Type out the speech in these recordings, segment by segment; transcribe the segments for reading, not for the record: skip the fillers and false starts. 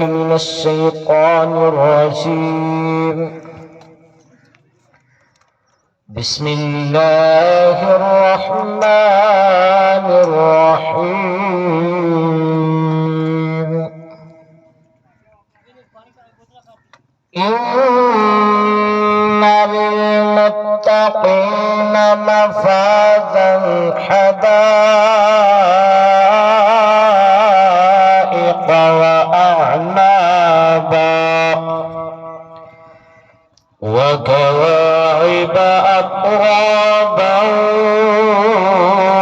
من الشيطان الرجيم. بسم الله الرحمن الرحيم. إن للمتقين مفازا حدائق وأعنابا وكواعب أترابا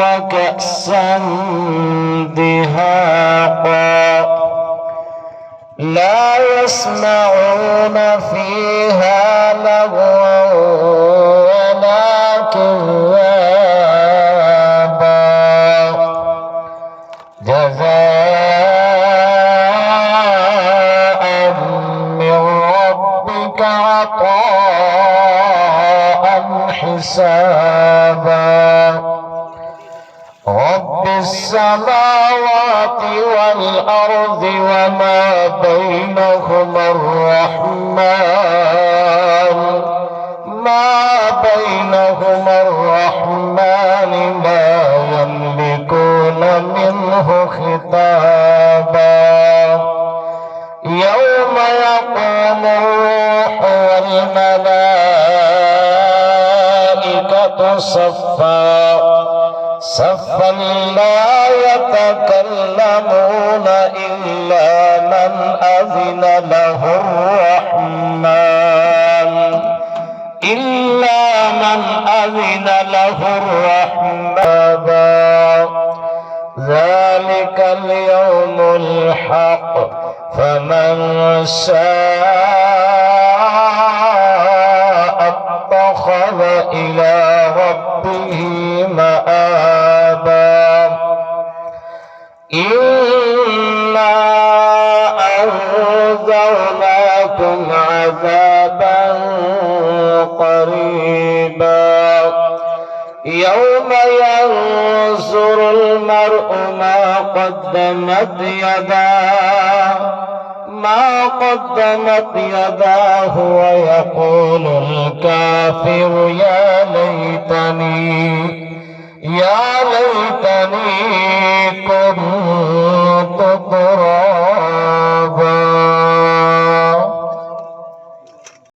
وكأسا دهاقا لا يسمعون فيها لغوا ولا كذابا جزاء من ربك عطاء حسابا. رب السماوات والأرض وما بينهما الرحمن لا يملكون منه خطابا. يوم يقوم الروح والملائكة صفا لا يتكلمون إلا من أذن له الرحمن. ذلك اليوم الحق فمن شاء اتخذ إلى ربه مآبا. إنا أنذرناكم عذابا قريبا يوم ينظر المرء ما قدمت يداه ويقول الكافر يا ليتني